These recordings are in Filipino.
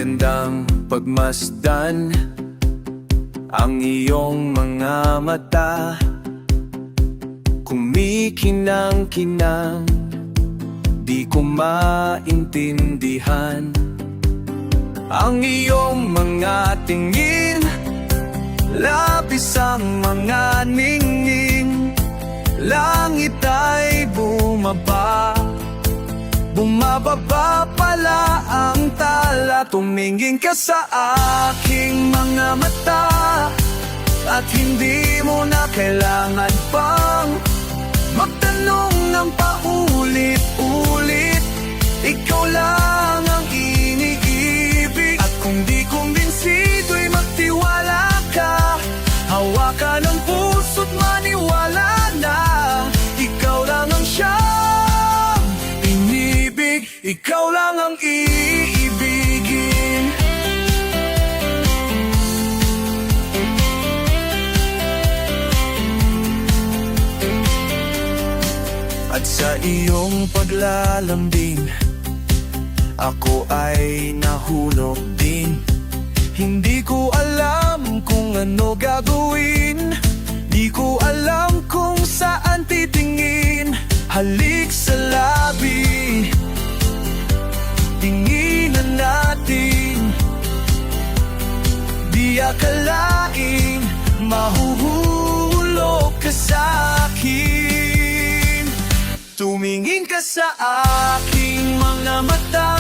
magandang pagmasdan ang iyong mga mata. Kumikinang-kinang, di ko maintindihan ang iyong mga tingin. Labis ang mga ningning, langit ay bumaba, bumababa pala ang tala. Tumingin ka sa aking mga mata, at hindi mo na kailangan pang magtanong ng paulit-ulit. Ikaw lang ang iniibig, at kung di kumbinsido'y magtiwala ka. Hawakan ang puso't maniwala na ikaw lang ang siyang inibig, ikaw lang ang iibigin. At sa iyong paglalambing, ako ay nahulog din. Hindi ko alam kung ano gagawin, di ko alam kung saan titingin. Halik sa labi, tinginan natin. Di akalaing mahuhulog ka sa akin. Tumingin ka sa aking mga mata,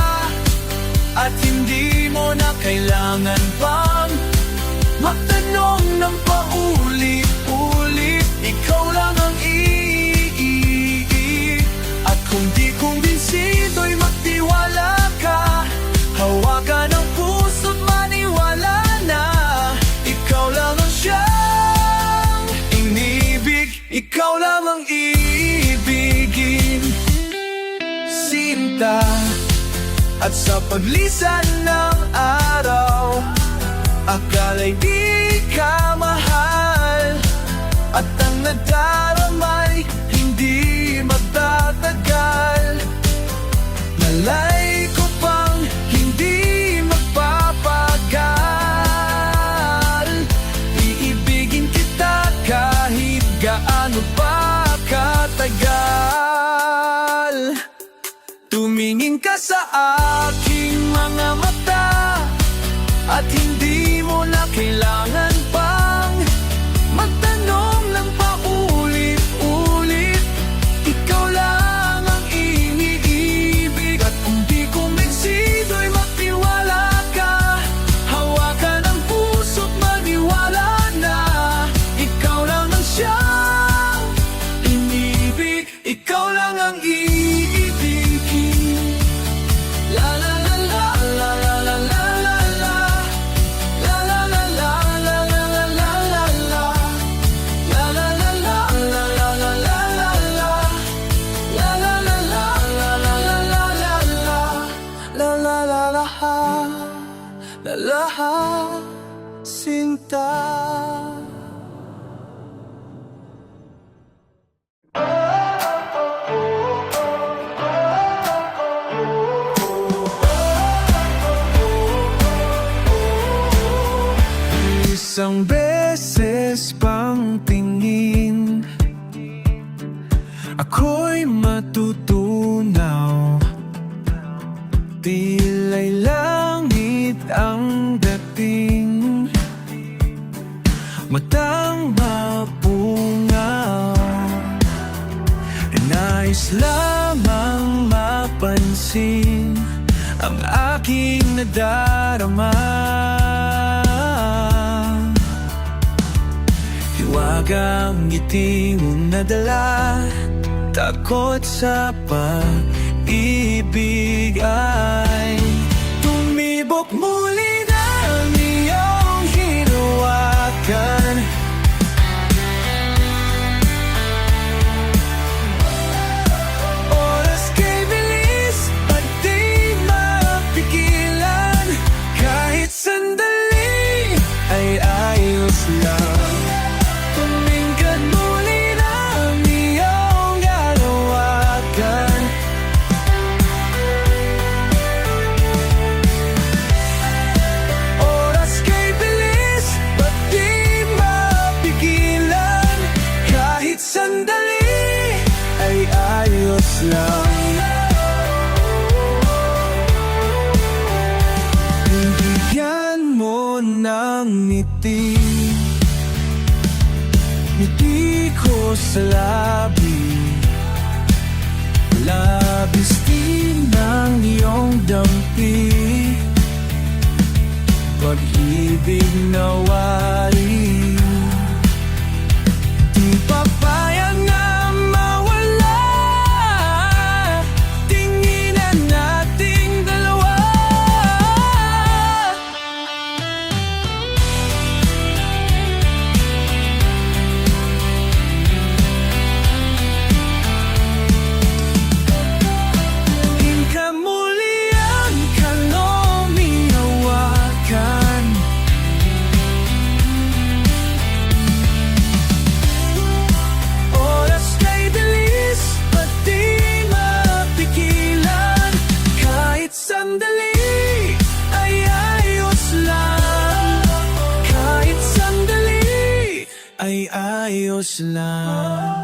at hindi mo na kailangan pang magtanong ng paulit-ulit. Ikaw lang ang iibig, at kung di kumbinsido'y magtiwala ka. Hawakan ang puso't maniwala na ikaw lang ang siyang inibig, ikaw lang ang iibigin. Sinta, at sa paglisan ng araw, akala'y di ka mahal, at ang nadaramay hindi magtatagal. Nalay ko pang hindi magpapagal, iibigin kita kahit gaano pa katagal. Tumingin ka sa aking mga mata, at hindi mo na kailangan pang magtanong ng paulit-ulit. Ikaw lang ang iniibig, at kung di kumbinsido'y magtiwala ka. Hawakan ang puso't maniwala na ikaw lang ang siyang inibig, ikaw lang ang iibigin. La la la la la la la la la la. La la la la la la la la la la. La la la la la la la la la la. La la la la la la la la la la. La la la la la la Sinta. Isang beses pang tingin, ako'y matutunaw. Tila'y langit ang dating, matang mapungaw. Nais lamang mapansin ang aking nadarama. Hiwagang ngiti mong nadala, takot sa pag-ibig ay tumibok muli ng iyong hinawakan. Oras kay bilis at di mapigilan, kahit sandali ay ayos lang. Tumingkad muli ng iyong hinawakan. ngiti ko sa labi, labis din ng iyong dampi, pag-ibig na wari. Di papayag na mawala, tinginan nating dalawa. Inkamulian ka no minawakan, oras kay bilis, pati mapigilan. Kahit sandali ay ayos lang, kahit sandali ay ayos lang.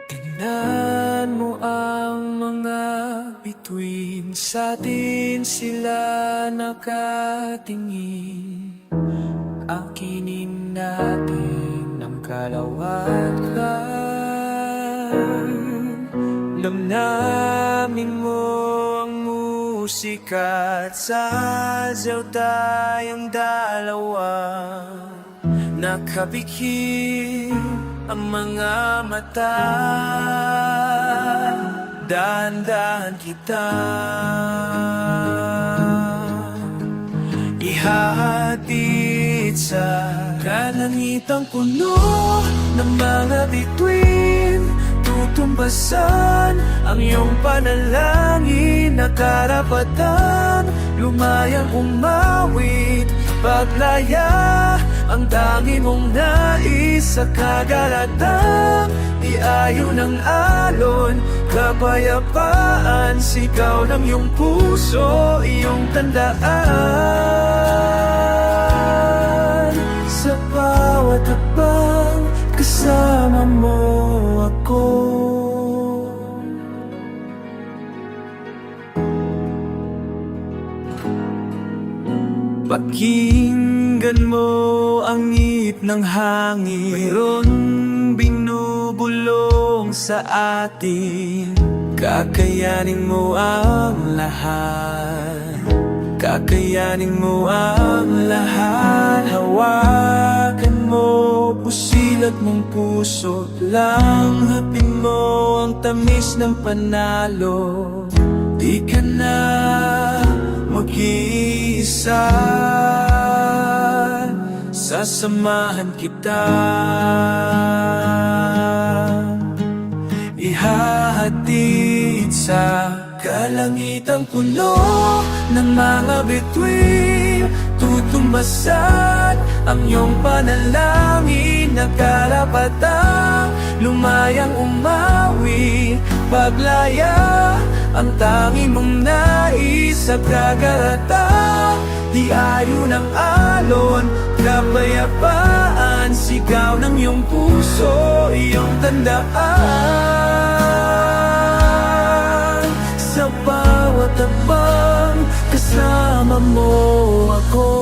Tingnan mo ang mga bituin, sa atin sila nakatingin. Akinin natin ang kalawakan, damdamin mo ang musika at sasayaw tayong dalawa. Nakapikit ang mga mata, dahan-dahan kita ihahatid sa kalangitang puno ng mga bituin. Tutumbasan ang iyong panalangin na karapatan, lumayang umawit, paglaya ang tangi mong nais sa kagalatang iayo ng alon. Kapayapaan, sigaw ng iyong puso, iyong tandaan. Sa bawat hakbang, kasama mo ako. Pakinggan mo ang ngit ng hangin, mayroon binubulong sa atin. Kakayanin mo ang lahat, kakayanin mo ang lahat. Hawakan mo pusilat mong puso, langhapin mo ang tamis ng panalo. Di ka na mag-iisa, sasamahan kita. Ihahatid sa kalangitang puno ng mga bituin. Tutumbasan ang iyong panalangin na karapatang lumayang umawi, paglaya ang tangi mong nais sa kagaratang diayo ng alon. Kapayapaan, sigaw ng iyong puso, iyong tandaan. Sa bawat hakbang, kasama mo ako.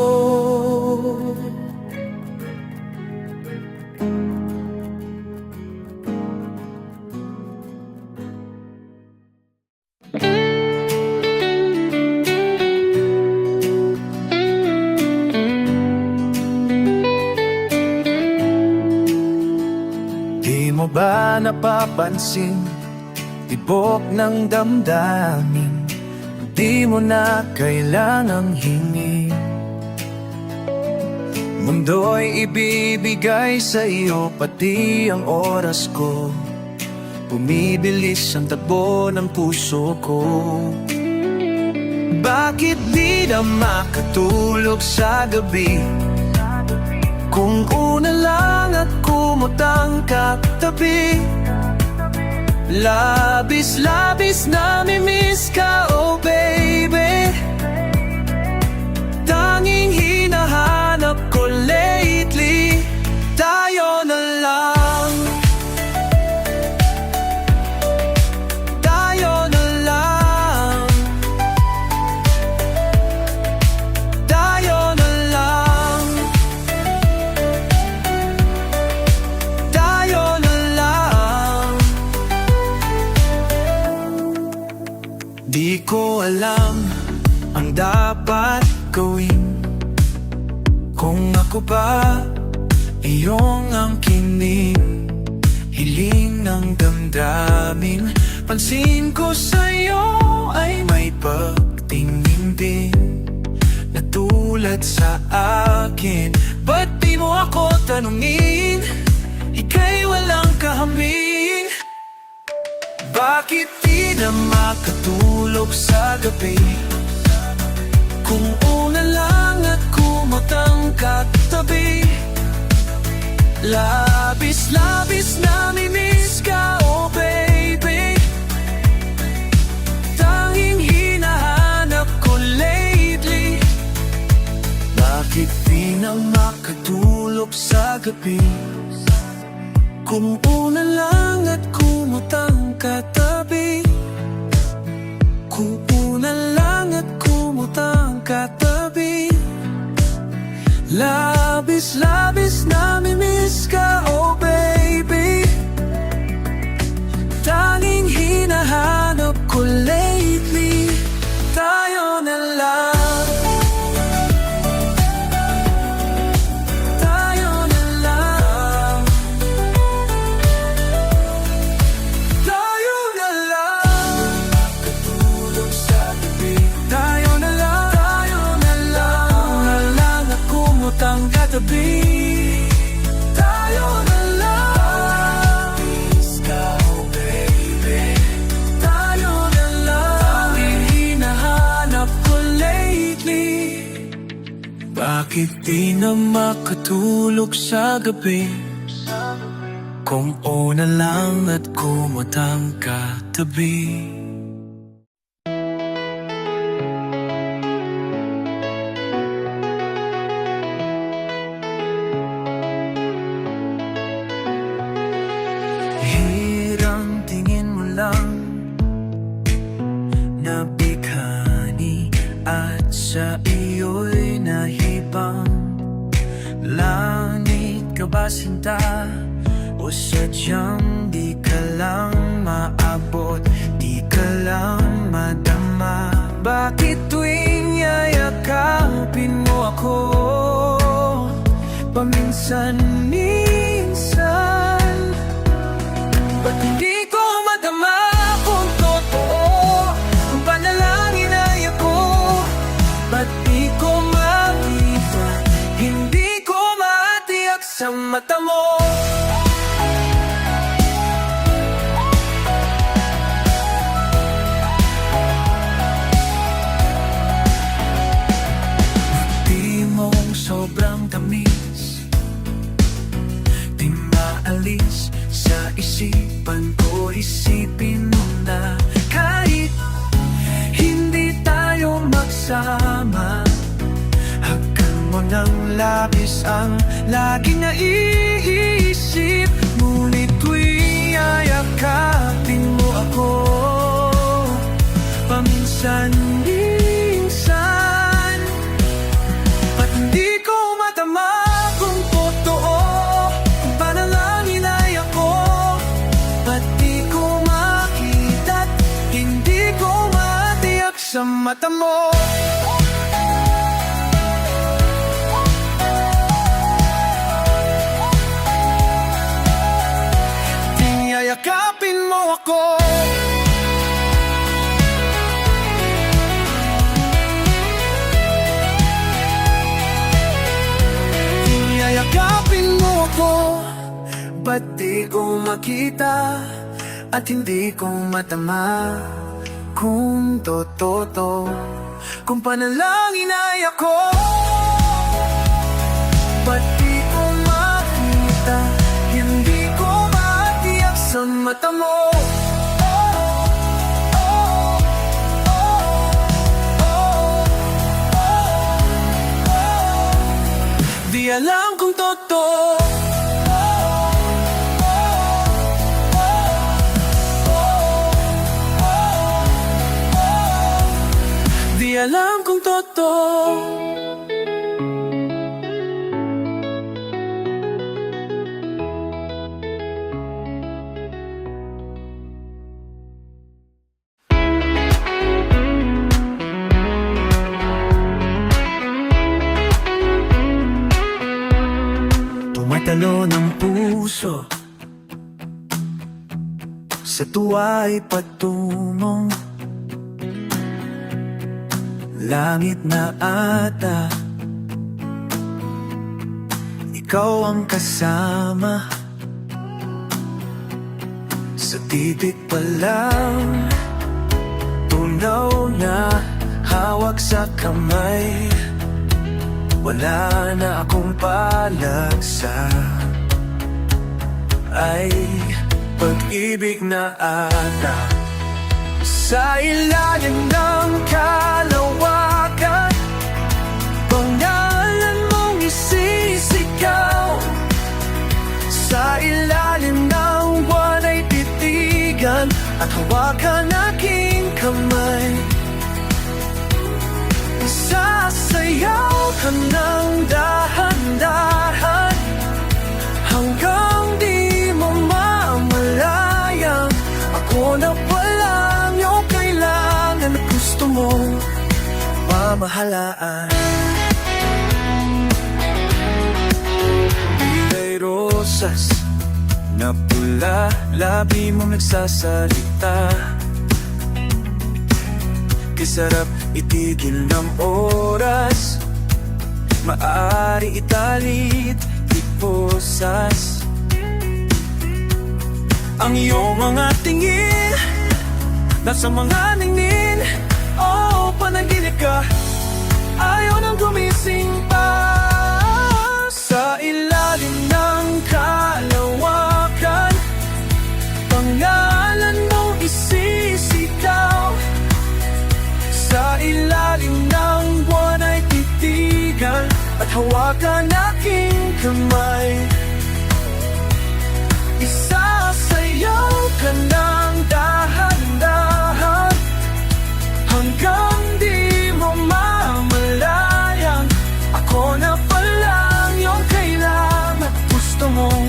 Di mo ba napapansin, tibok ng damdamin, di mo na kailangang hingi. Mundo'y ibibigay sa iyo, pati ang oras ko. Bumibilis ang takbo ng puso ko. Bakit di na makatulog sa gabi, kung una lang at kumutang katabi? Labis-labis namimiss ka, oh baby. Tanging hinahanap ko lately, tayo na lang. alam ang dapat gawin. Kung ako ba iyong angkinin, hiling ng damdamin, pansin ko sa'yo ay may pagtingin din na tulad sa akin. Ba't di mo ako tanungin? Ika'y walang kahambing. Bakit di na makatulog sa gabi? Kung una lang at kumutang katabi, labis-labis namimiss ka, oh baby. Tanging hinahanap ko lately. Bakit di na makatulog sa gabi? Kung una lang at kumutang katabi, kung una lang at kumutang katabi, labis-labis namimiss ka, oh baby. Tanging hinahanap ko lately, tayo na lang. Tayo na lang. Tayo na lang. Katulog sa gabi. Tayo na lang. Tayo na lang. Na lang at kumutang katabi. Tayo na lang. Miss ka, oh baby. Tayo na lang. Tanging hinahanap ko lately. Bakit di na makatulog sa gabi? Kung una lang at kumutang katabi. Hirang tingin mo lang na bighani at sa iyo'y nahibang. Langit ka ba sinta? O sadyang di ka lang maabot, di ka lang madama? Bakit tuwing yayakapin mo ako, paminsan-minsan? Ba't hindi ko madama kung totoo ang panalangin ay ako? Ba't di ko makita, hindi ko matiyak sa mata mo? Di mong sobrang tamis, di maalis sa isipan ko. Isipin mo na kahit hindi tayo magsama, hagkan mo ng labis ang laging naiisip. Ngunit tuwing yayakapin mo ako, paminsan-minsan, ba't hindi ko matama kung totoo ang panalangin ay ako? Ba't di ko makita't hindi ko matiyak sa mata mo? Ting yayakapin mo ako, ting yayakapin mo ako. Ba't di ko makita at hindi ko matama kung totoo, kung panalangin ay ako? Ba't di ko makita, hindi ko matiyak sa mata mo? Di alam kung totoo, di alam kung totoo. puso, sa tuwa'y patungong langit na ata. Ikaw ang kasama, sa titik pa lang tunaw na hawak sa kamay. Wala na akong palagsa, ay pag-ibig na ata. Sa ilalim ng kalawakan, pangalan mong isisigaw. Sa ilalim ng buwan ay titigan at hawakan aking kamay. Sasayaw ka ng dahan-dahan hanggang di mo mamalayang ako na palang yung kailangan na gusto mong pamahalaan. Pilay rosas na pula, labi mong nagsasalita. Sarap itigil ng oras, maaari italit, iposas. Ang iyong mga tingin, nasa mga ningnin. Oh, panaginip ka, ayaw nang gumising pa. Sa ilalim ng kalawakan, pangalan mong isisigaw. Sa ilalim ng buwan ay titigan at hawakan aking kamay. Isasayaw ka ng dahan-dahan hanggang di mo mamalayang ako na palang yung kailangan at gusto mong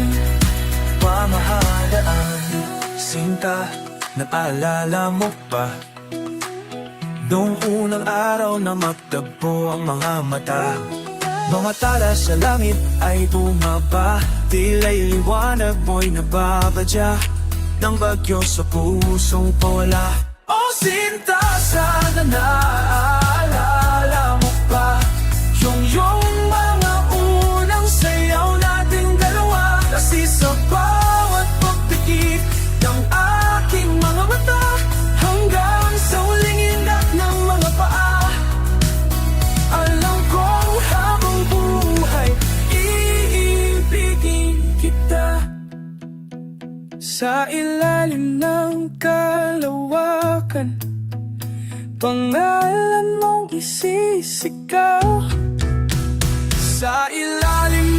pamahalaan. Sinta, naalala mo pa noong unang araw na magtagpo ang mga mata? Mga tala sa langit ay bumaba, tila'y liwanag mo'y nababadya ng bagyo sa pusong pawala. Oh sinta, sana naaalala mo pa yung mga unang sayaw nating dalawa. Kasi sa bawat pagpikit ng aking mga mata hanggang sa huling indak ng mga paa, alam kong habang buhay iibigin kita. Sa ilalim ng kalawakan, pangalan mong isisigaw. Sa ilalim